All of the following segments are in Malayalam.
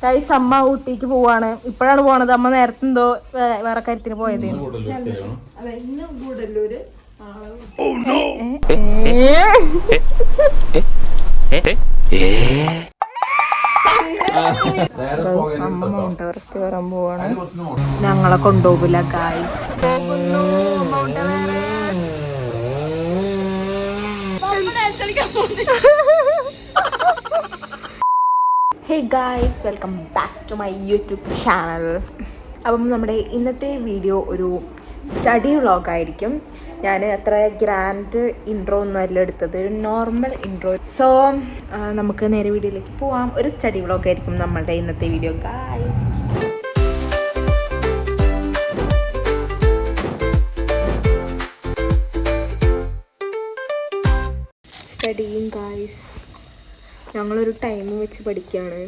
ഗൈസ് അമ്മ ഊട്ടിക്ക് പോവാണ്. ഇപ്പോഴാണ് പോണത്. അമ്മ നേരത്തെ എന്തോ വേറെ കാര്യത്തിന് പോയത്. അമ്മ മൗണ്ട് എവറസ്റ്റ് കയറാൻ പോവാണ്. ഞങ്ങളെ കൊണ്ടുപോകില്ല guys. Hey guys, welcome back to my YouTube channel. അപ്പം നമ്മുടെ ഇന്നത്തെ വീഡിയോ ഒരു സ്റ്റഡി വ്ളോഗായിരിക്കും. ഞാൻ അത്ര ഗ്രാൻഡ് ഇൻട്രോ ഒന്നും അല്ല എടുത്തത്, ഒരു നോർമൽ ഇൻട്രോ. സോ നമുക്ക് നേരെ വീഡിയോയിലേക്ക് പോവാം. ഒരു സ്റ്റഡി വ്ളോഗായിരിക്കും നമ്മളുടെ ഇന്നത്തെ വീഡിയോ ഗായ്സ്. Studying guys. ഞങ്ങളൊരു ടൈം വെച്ച് പഠിക്കുകയാണ്.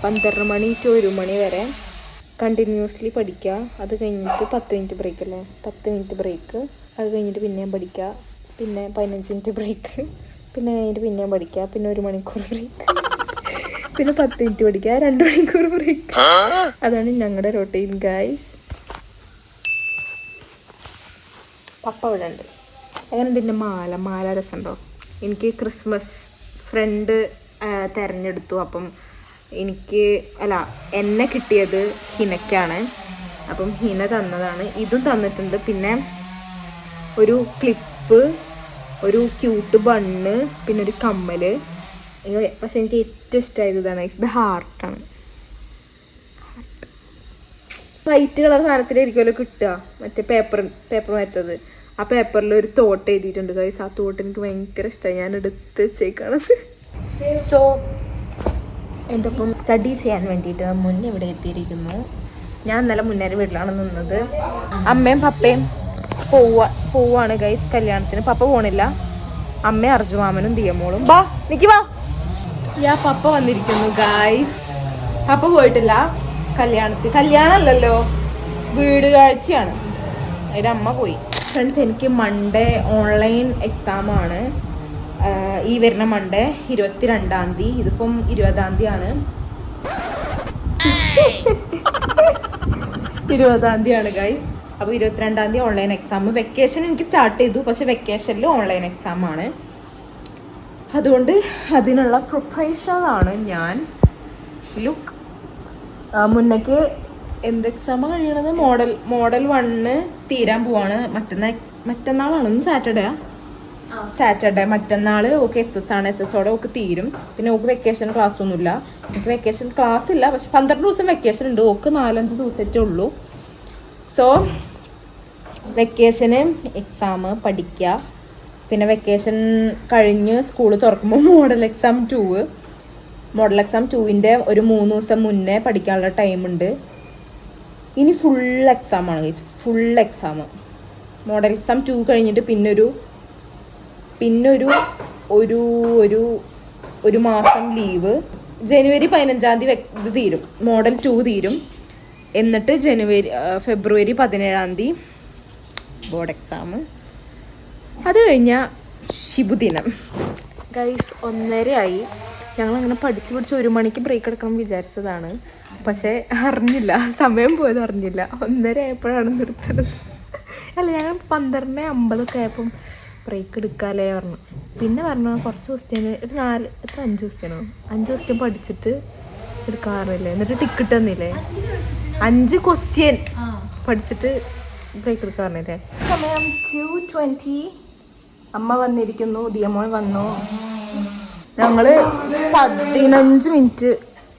12 മണി to 1 മണി വരെ കണ്ടിന്യൂസ്ലി പഠിക്കുക. അത് കഴിഞ്ഞിട്ട് 10 മിനിറ്റ് ബ്രേക്ക് അല്ലേ, 10 മിനിറ്റ് ബ്രേക്ക്. അത് കഴിഞ്ഞിട്ട് പിന്നെയും പഠിക്കുക, പിന്നെ 15 മിനിറ്റ് ബ്രേക്ക്, പിന്നെ കഴിഞ്ഞിട്ട് പിന്നെയും പഠിക്കുക, പിന്നെ 1 മണിക്കൂർ ബ്രേക്ക്, പിന്നെ 10 മിനിറ്റ് പഠിക്കുക, 2 മണിക്കൂർ ബ്രേക്ക്. അതാണ് ഞങ്ങളുടെ റൊട്ടീൻ ഗായ്സ്. പപ്പ ഇവിടെ ഉണ്ട്. എങ്ങനെയുണ്ട് എൻ്റെ മാല രസമുണ്ടോ? എനിക്ക് ക്രിസ്മസ് ഫ്രണ്ട് തിരഞ്ഞെടുത്തു. അപ്പം എന്നെ കിട്ടിയത് ഹിനയ്ക്കാണ്. അപ്പം ഹിന തന്നതാണ്. ഇതും തന്നിട്ടുണ്ട്. പിന്നെ ഒരു ക്ലിപ്പ്, ഒരു ക്യൂട്ട് ബണ്ണ്, പിന്നെ ഒരു കമ്മല്. പക്ഷെ എനിക്ക് ഏറ്റവും ഇഷ്ടമായത് ഇതാണ്. ഇത് ഹാർട്ടാണ്. വൈറ്റ് കളർ സാധനത്തിലായിരിക്കുമല്ലോ കിട്ടുക, മറ്റേ പേപ്പർ വരത്തത്. ആ പേപ്പറിൽ ഒരു തോട്ട് എഴുതിയിട്ടുണ്ട് ഗൈസ്. ആ തോട്ട് എനിക്ക് ഭയങ്കര ഇഷ്ടമായി. ഞാൻ എടുത്ത് വെച്ചേക്കാണത്. സോ എൻ്റെ ഒപ്പം സ്റ്റഡി ചെയ്യാൻ വേണ്ടിയിട്ട് മുന്നേ ഇവിടെ എത്തിയിരിക്കുന്നു. ഞാൻ ഇന്നലെ മുന്നേറെ വീട്ടിലാണ് നിന്നത്. അമ്മയും പപ്പയും പോവാണ് ഗൈസ് കല്യാണത്തിന്. പപ്പ പോണില്ല. അമ്മയും അർജുമാമനും ദിയമോളും വാ പപ്പ വന്നിരിക്കുന്നു ഗൈസ്. പപ്പ പോയിട്ടില്ല കല്യാണത്തിന്. കല്യാണമല്ലല്ലോ, വീട് കാഴ്ചയാണ്. അതിൻ്റെ അമ്മ പോയി. ഫ്രണ്ട്സ്, എനിക്ക് മൺഡേ ഓൺലൈൻ എക്സാമാണ്. ഈ വരുന്ന മൺഡേ 22-ാം തീയതി. ഇതിപ്പം 20-ാം തീയതിയാണ്. 20-ാം തീയതിയാണ് ഗൈസ്. അപ്പോൾ 22-ാം തീയതി ഓൺലൈൻ എക്സാം. വെക്കേഷൻ എനിക്ക് സ്റ്റാർട്ട് ചെയ്തു, പക്ഷെ വെക്കേഷനിൽ ഓൺലൈൻ എക്സാമാണ്. അതുകൊണ്ട് അതിനുള്ള പ്രിപ്പറേഷനാണ് ഞാൻ. ലുക്ക് മുന്നേക്ക് എന്ത് എക്സാമാണ് കഴിയണത്? മോഡൽ 1 തീരാൻ പോവാണ്. മറ്റന്നാളാണ്. സാറ്റർഡേ മറ്റന്നാൾ ഓക്കെ SS ആണ്. SS-ഓടെ ഓക്ക് തീരും. പിന്നെ ഓക്ക് വെക്കേഷൻ ക്ലാസ് ഒന്നുമില്ല. എനിക്ക് വെക്കേഷൻ ക്ലാസ് ഇല്ല, പക്ഷെ 12 ദിവസം വെക്കേഷൻ ഉണ്ട്. ഓക്ക് 4-5 ദിവസമേ ഉള്ളൂ. സോ വെക്കേഷന് എക്സാം പഠിക്കുക. പിന്നെ വെക്കേഷൻ കഴിഞ്ഞ് സ്കൂൾ തുറക്കുമ്പോൾ മോഡൽ എക്സാം 2ൻ്റെ ഒരു 3 ദിവസം മുന്നേ പഠിക്കാനുള്ള ടൈമുണ്ട്. ഇനി ഫുൾ എക്സാമാണ് guys. Full exam. Model exam 2 കഴിഞ്ഞിട്ട് ഒരു മാസം ലീവ്. ജനുവരി 15-ാം തീയതി ഇത് തീരും, മോഡൽ 2 തീരും. എന്നിട്ട് ഫെബ്രുവരി 17-ാം തീയതി ബോർഡ് എക്സാം. അത് കഴിഞ്ഞാൽ ശിബുദിനം ഗൈസ്. 1:30 ഞങ്ങളങ്ങനെ പഠിച്ച് 1 മണിക്ക് ബ്രേക്ക് എടുക്കണം വിചാരിച്ചതാണ്. പക്ഷേ അറിഞ്ഞില്ല, സമയം പോയത് അറിഞ്ഞില്ല. 1:30 ആയപ്പോഴാണ് നിർത്തുന്നത്. അല്ല, ഞങ്ങൾ 12:50 ആയപ്പം ബ്രേക്ക് എടുക്കാമല്ലേ പറഞ്ഞു. പിന്നെ പറഞ്ഞു കുറച്ച് ക്വസ്റ്റ്യൻ, ഒരു 5 ക്വസ്റ്റ്യനോ 5 ക്വസ്റ്റ്യൻ പഠിച്ചിട്ട് എടുക്കാറില്ലേ. എന്നിട്ട് ടിക്കറ്റ് തന്നില്ലേ. 5 ക്വസ്റ്റ്യൻ പഠിച്ചിട്ട് ബ്രേക്ക് എടുക്കാറില്ലേ. സമയം 2:20. അമ്മ വന്നിരിക്കുന്നു, ദിയമോൾ വന്നു. ഞങ്ങള് 15 മിനിറ്റ്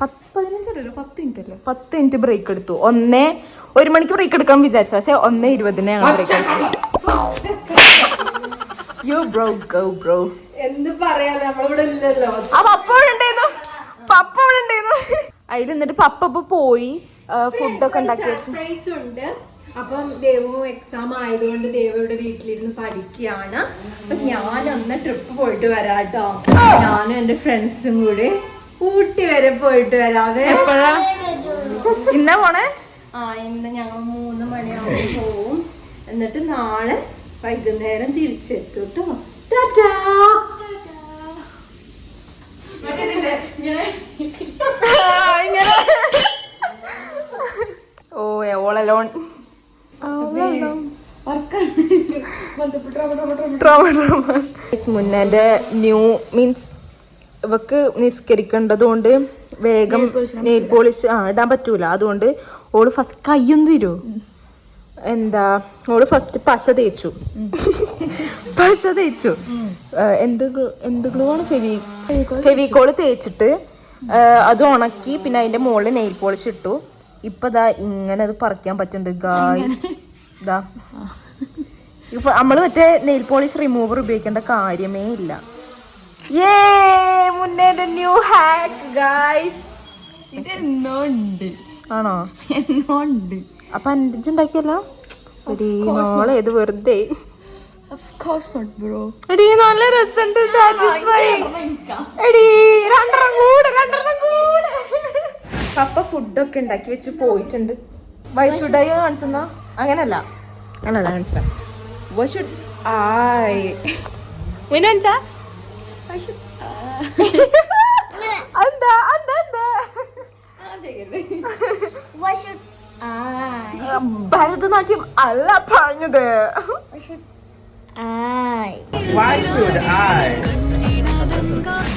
10 മിനിറ്റ് ബ്രേക്ക് എടുത്തു. 1 മണിക്ക് ബ്രേക്ക് എടുക്കാൻ വിചാരിച്ചു, പക്ഷെ 1:20 ഞങ്ങൾ ബ്രേക്ക് എടുത്തു. എന്ത് പറയാ, നമ്മളിവിടെ ഇല്ലല്ലോ. പപ്പ ഇവിടെ ഉണ്ടായിരുന്നു. അതിൽ എന്നിട്ട് പപ്പ ഇപ്പൊ പോയി ഫുഡൊക്കെ ഉണ്ടാക്കി വെച്ചു. അപ്പം ദേവു എക്സാം ആയതുകൊണ്ട് ദേവു ഇവിടെ വീട്ടിലിരുന്ന് പഠിക്കുകയാണ്. അപ്പൊ ഞാനൊന്ന് ട്രിപ്പ് പോയിട്ട് വരാട്ടോ. ഞാനും എന്റെ ഫ്രണ്ട്സും കൂടി ഊട്ടി വരെ പോയിട്ട് വരാവേ. എപ്പോഴാ? ഇന്നാ പോണേ? ഇന്ന് ഞങ്ങൾ 3 മണിയാവുമ്പോൾ പോവും. എന്നിട്ട് നാളെ വൈകുന്നേരം തിരിച്ചെത്തും കേട്ടോ. ടാറ്റാ. സലോൺ. മുന്നേന്റെ ന്യൂ മീൻസ് ഇവക്ക് നിസ്കരിക്കേണ്ടതുകൊണ്ട് വേഗം നെയിൽ പോളിഷ് ഇടാൻ പറ്റൂല. അതുകൊണ്ട് ഓള് ഫസ്റ്റ് കയ്യൊന്നും തരൂ. എന്താ ഓള് ഫസ്റ്റ് പശ തേച്ചു. എന്ത് ഗ്ലൂ ആണ് ഫെവിക്കോള് തേച്ചിട്ട് അത് ഉണക്കി പിന്നെ അതിന്റെ മുകളിൽ നെയിൽ പോളിഷ് ഇട്ടു. ഇപ്പൊ ദാ ഇങ്ങനെ അത് പറിക്കാൻ പറ്റുന്നുണ്ട് ഗായ്സ്. ഇതാ ഇപ്പൊ നമ്മള് മറ്റേ നെയിൽ പോളിഷ് റിമൂവർ ഉപയോഗിക്കേണ്ട കാര്യമേ ഇല്ല. മുന്നേ ന്യൂ ഹാക്ക് ഗായ്സ്. ആണോ? അപ്പൊ അഞ്ചുണ്ടാക്കിയല്ലോ മോളെ ഇത് വെറുതെ. എടീ നല്ല രസമുണ്ട്. പപ്പ ഫുഡൊക്കെ ഉണ്ടാക്കി വെച്ച് പോയിട്ടുണ്ട്. വൈഷുഡായി കാണിച്ചെന്നാ അങ്ങനല്ല കാണിച്ചാ വൈഷുഡ് ആയി മുന്നാ എന്താ ഭരതനാട്യം അല്ല പറഞ്ഞത്.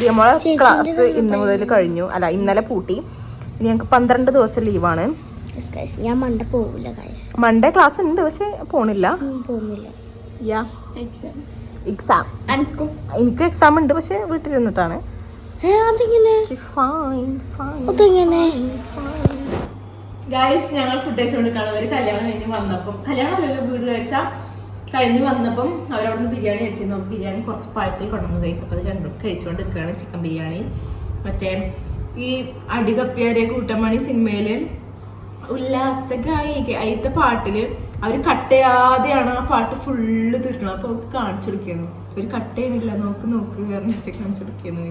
നമ്മളെ ക്ലാസ് ഇന്ന് മുതൽ കഴിഞ്ഞു. അല്ല ഇന്നലെ പൂട്ടി. ഇനി ഞങ്ങക്ക് 12 ദിവസം ലീവാണ്. ഞാൻ മൺഡേ പോവില്ല. മൺഡേ ക്ലാസ് ഉണ്ട് പക്ഷെ പോണില്ല. എക്സാം എനിക്ക് എക്സാം ഉണ്ട് പക്ഷെ വീട്ടിലിരുന്നിട്ടാണ്. ഞങ്ങൾ ഫുഡ് കഴിച്ചുകൊണ്ടിരിക്കുകയാണ്. അവര് കല്യാണം കഴിഞ്ഞ് വന്നപ്പം കല്യാണമല്ലല്ലോ വീട് കഴിഞ്ഞ് വന്നപ്പം അവരവിടുന്ന് ബിരിയാണി കഴിച്ചിരുന്നു. ബിരിയാണി കുറച്ച് പാഴ്സൽ കൊണ്ടുവന്നു കഴിച്ചു. അപ്പോൾ അത് രണ്ടും കഴിച്ചുകൊണ്ടിരിക്കുകയാണ്. ചിക്കൻ ബിരിയാണി മറ്റേ ഈ അടികപ്പിയാരെ കൂട്ടമണി സിനിമയില് ഉല്ലാസഗായിക അതിലത്തെ പാട്ടില് അവര് കട്ട് ചെയ്യാതെയാണ് ആ പാട്ട് ഫുള്ള് തീർക്കണം. അപ്പൊ അവർക്ക് കാണിച്ചു കൊടുക്കുന്നു. ഒരു കട്ട് ചെയ്യണില്ല, നോക്ക് പറഞ്ഞിട്ട് കാണിച്ചു കൊടുക്കുന്നു.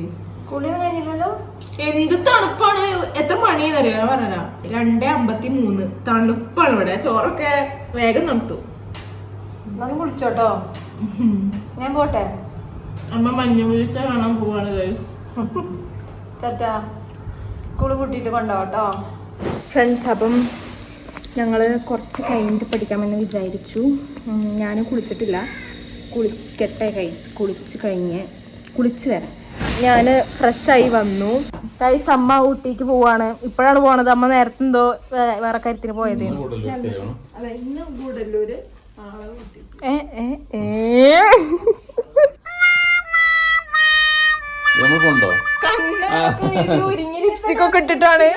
കഴിഞ്ഞില്ലല്ലോ. എന്ത് തണുപ്പാണ്. എത്ര മണിയെന്നറിയോ? ഞാൻ പറഞ്ഞാ 2:53. തണുപ്പാണ് ഇവിടെ. ചോറൊക്കെ വേഗം തണുത്തു. കുളിച്ചോട്ടോ. ഞാൻ പോട്ടെ. അമ്മ മഞ്ഞ വീഴ്ച കാണാൻ പോവാണ് ഗൈസ്. തെറ്റാ സ്കൂള് കൂട്ടിയിട്ട് കൊണ്ടുപോട്ടോ ഫ്രണ്ട്സ്. അപ്പം ഞങ്ങൾ കുറച്ച് കഴിഞ്ഞിട്ട് പഠിക്കാമെന്ന് വിചാരിച്ചു. ഞാൻ കുളിച്ചിട്ടില്ല. കുളിക്കട്ടെ ഗൈസ്. കുളിച്ച് വരാം. ഞാൻ ഫ്രഷായി വന്നു ഗൈസ്. അമ്മ ഊട്ടിക്ക് പോവാണ്. ഇപ്പോഴാണ് പോണത്. അമ്മ നേരത്തെ എന്തോ വേറെ കാര്യത്തിന് പോയത്. ഇന്ന് ഗൂഡല്ലൂര് ലിപ്സ്റ്റിക്കൊക്കെ ഇട്ടിട്ടാണ്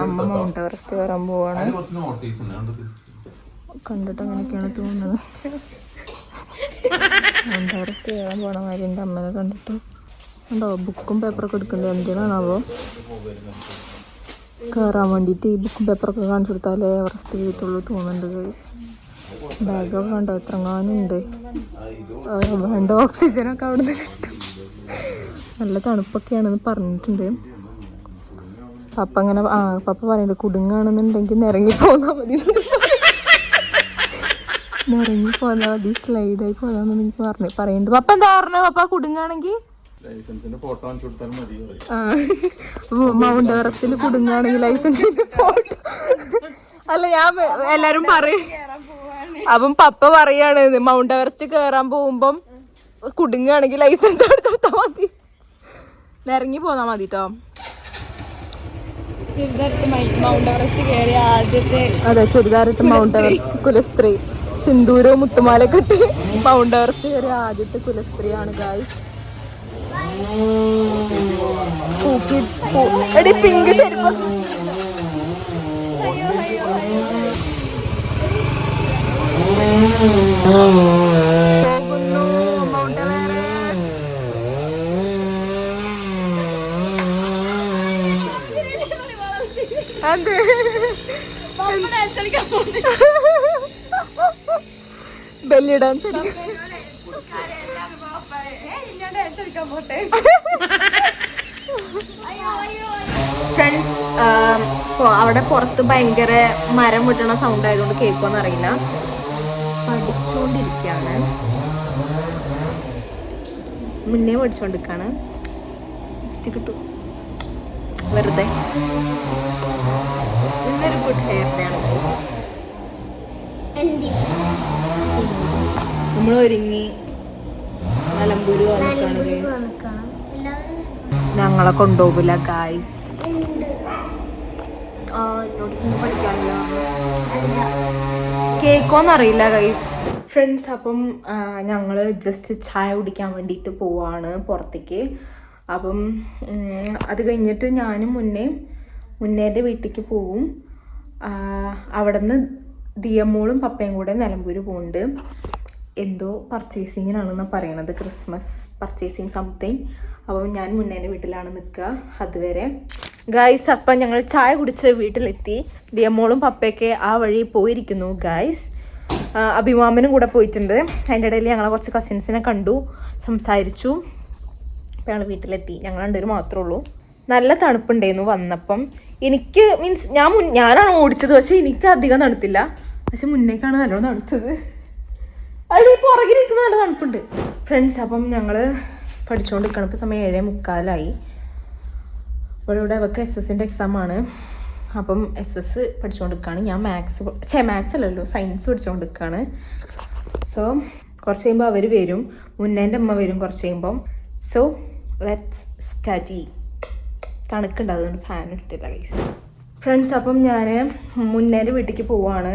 അമ്മ മൗണ്ട് എവറസ്റ്റ് കയറാൻ പോവാണ്. കണ്ടിട്ട് അങ്ങനെയൊക്കെയാണ് തോന്നുന്നത്. മൗണ്ട് എവറസ്റ്റ് കയറാൻ പോണ മാതിരി എൻ്റെ അമ്മനെ കണ്ടിട്ട് ഉണ്ടോ. ബുക്കും പേപ്പറൊക്കെ എടുക്കണ്ടേ എന്തിനാണാവോ? കയറാൻ വേണ്ടിയിട്ട് ഈ ബുക്കും പേപ്പറൊക്കെ കാണിച്ചു കൊടുത്താലേ എവറസ്റ്റ് വീട്ടുള്ളൂ തോന്നുന്നുണ്ട് ഗൈസ്. ബാഗൊക്കെ കണ്ടോ എത്രങ്ങാനുണ്ട്. വേണ്ട ഓക്സിജനൊക്കെ അവിടെ നിന്ന് കിട്ടും. നല്ല തണുപ്പൊക്കെയാണെന്ന് പറഞ്ഞിട്ടുണ്ട് പപ്പ. അങ്ങനെ പപ്പ പറയുന്നത് കുടുങ്ങാണെന്നുണ്ടെങ്കിൽ നിറങ്ങി പോന്നാൽ മതി. നിറങ്ങി പോന്നാൽ മതി, സ്ലൈഡായി പോകാമെന്ന് എനിക്ക് പറയുന്നുണ്ട്. പപ്പ എന്താ പറഞ്ഞത്? പപ്പ കുടുങ്ങാണെങ്കിൽ മൗണ്ട് എവറസ്റ്റിൽ കുടുങ്ങാണെങ്കിൽ ലൈസൻസിന്റെ ഫോട്ടോ. അല്ല ഞാൻ എല്ലാരും പറയും. അപ്പം പപ്പ പറയാണ് മൗണ്ട് എവറസ്റ്റ് കയറാൻ പോകുമ്പം കുടുങ്ങാണെങ്കിൽ ലൈസൻസ് എടുത്താൽ മതി, ഇറങ്ങി പോന്നാ മതി ട്ടോ. മൗണ്ട് എവറസ്റ്റ് കയറിയ ആദ്യത്തെ അതെ ചുരിദാറിട്ട് മൗണ്ട് എവറസ്റ്റ് കുലസ്ത്രീ. സിന്ദൂരവും മുത്തുമാലൊക്കെ ഇട്ട് മൗണ്ട് എവറസ്റ്റ് കയറിയ ആദ്യത്തെ കുലസ്ത്രീയാണ് ഗായ്സ്. എടി പിങ്ക് ചെരുപ്പ്. പോകുന്നു മൗണ്ട് എവറസ്റ്റ്. അതെ ബെല്ലി ഡാൻസ്. ഫ്രണ്ട്സ് അവിടെ പുറത്ത് ഭയങ്കര മരം വെട്ടണ സൗണ്ട് ആയതുകൊണ്ട് കേൾക്കുമെന്ന് അറിയില്ല. പഠിച്ചുകൊണ്ടിരിക്കുകയാണ്, മുന്നേ പഠിച്ചുകൊണ്ടിരിക്കുകയാണ്. കിട്ടും വെറുതെ ഇന്നൊരു ഗുഡ് ഹെയർ ഡേ ആണ് നമ്മൾ ഒരുങ്ങി നിലമ്പൂര് വന്നിട്ടാണ് ഞങ്ങളെ കൊണ്ടുപോകില്ല ഗായ്സ്. എന്നോട് പഠിക്കാനില്ല കേക്കോന്നറിയില്ല ഗൈസ്. ഫ്രണ്ട്സ് അപ്പം ഞങ്ങൾ ജസ്റ്റ് ചായ കുടിക്കാൻ വേണ്ടിയിട്ട് പോവാണ് പുറത്തേക്ക്. അപ്പം അത് കഴിഞ്ഞിട്ട് ഞാനും മുന്നേൻ്റെ വീട്ടിലേക്ക് പോവും. അവിടെ നിന്ന് ദിയമോളും പപ്പയും കൂടെ നിലമ്പൂര് പോകുന്നുണ്ട്. എന്തോ പർച്ചേസിങ്ങിനാണെന്നാണ് പറയണത്, ക്രിസ്മസ് പർച്ചേസിങ് സംതിങ്. അപ്പം ഞാൻ മുന്നേൻ്റെ വീട്ടിലാണ് നിൽക്കുക അതുവരെ ഗായ്സ്. അപ്പം ഞങ്ങൾ ചായ കുടിച്ച് വീട്ടിലെത്തി. ദിയമോളും പപ്പയൊക്കെ ആ വഴി പോയിരിക്കുന്നു ഗായ്സ്. അഭിമാമനും കൂടെ പോയിട്ടുണ്ട്. അതിൻ്റെ ഇടയിൽ ഞങ്ങളെ കുറച്ച് കസിൻസിനെ കണ്ടു, സംസാരിച്ചു. അപ്പോൾ ഞങ്ങൾ വീട്ടിലെത്തി. ഞങ്ങൾ രണ്ടുപേരും മാത്രമേ ഉള്ളൂ. നല്ല തണുപ്പുണ്ടായിരുന്നു വന്നപ്പം. എനിക്ക് മീൻസ് ഞാനാണ് ഓടിച്ചത്, പക്ഷെ എനിക്ക് അധികം തണുത്തില്ല. പക്ഷെ മുന്നേക്കാണ് നല്ലോണം തണുത്തത്. അവിടെ പുറകിലിരിക്കുമ്പോൾ നല്ല തണുപ്പുണ്ട് ഫ്രണ്ട്സ്. അപ്പം ഞങ്ങൾ പഠിച്ചുകൊണ്ടിരിക്കണം. ഇപ്പോൾ സമയം 7:45. ഇവിടെ അവർക്ക് SS-ൻ്റെ എക്സാമാണ്. അപ്പം SS പഠിച്ചുകൊണ്ടിരിക്കുകയാണ്. ഞാൻ മാത്സ് അല്ലല്ലോ സയൻസ് പഠിച്ചുകൊണ്ടിരിക്കുകയാണ്. സോ കുറച്ച് കഴിയുമ്പോൾ അവർ വരും. മുന്നേൻ്റെ അമ്മ വരും കുറച്ച് കഴിയുമ്പം. So let's study. തണുക്കുണ്ട്, അതുകൊണ്ട് ഫാൻ ഇട്ടില്ല ഗൈസ്. ഫ്രണ്ട്സ് അപ്പം ഞാൻ മുന്നേൻ്റെ വീട്ടിലേക്ക് പോവാണ്.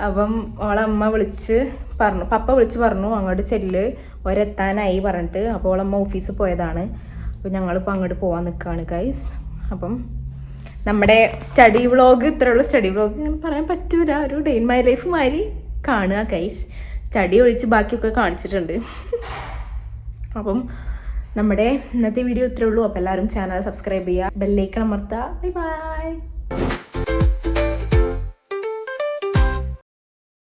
അപ്പം ഓളമ്മ വിളിച്ച് പറഞ്ഞു, പപ്പ വിളിച്ച് പറഞ്ഞു അങ്ങോട്ട് ചെല്ല്, ഒരെത്താനായി പറഞ്ഞിട്ട്. അപ്പോൾ ഓളമ്മ ഓഫീസിൽ പോയതാണ്. അപ്പോൾ ഞങ്ങളിപ്പോൾ അങ്ങോട്ട് പോകാൻ നിൽക്കുകയാണ് ഗൈസ്. അപ്പം നമ്മുടെ സ്റ്റഡി വ്ളോഗ് ഇത്രയുള്ള സ്റ്റഡി വ്ളോഗ് ഇങ്ങനെ പറയാൻ പറ്റൂല, ഒരു ഡേ ഇൻ മൈ ലൈഫ് മാതിരി കാണുക ഗൈസ്. സ്റ്റഡി ഒഴിച്ച് ബാക്കിയൊക്കെ കാണിച്ചിട്ടുണ്ട്. അപ്പം നമ്മുടെ ഇന്നത്തെ വീഡിയോ ഇത്രയേ ഉള്ളൂ. അപ്പോൾ എല്ലാവരും ചാനൽ സബ്സ്ക്രൈബ് ചെയ്യുക, ബെല്ലൈക്കൺ അമർത്തുക. Bye bye.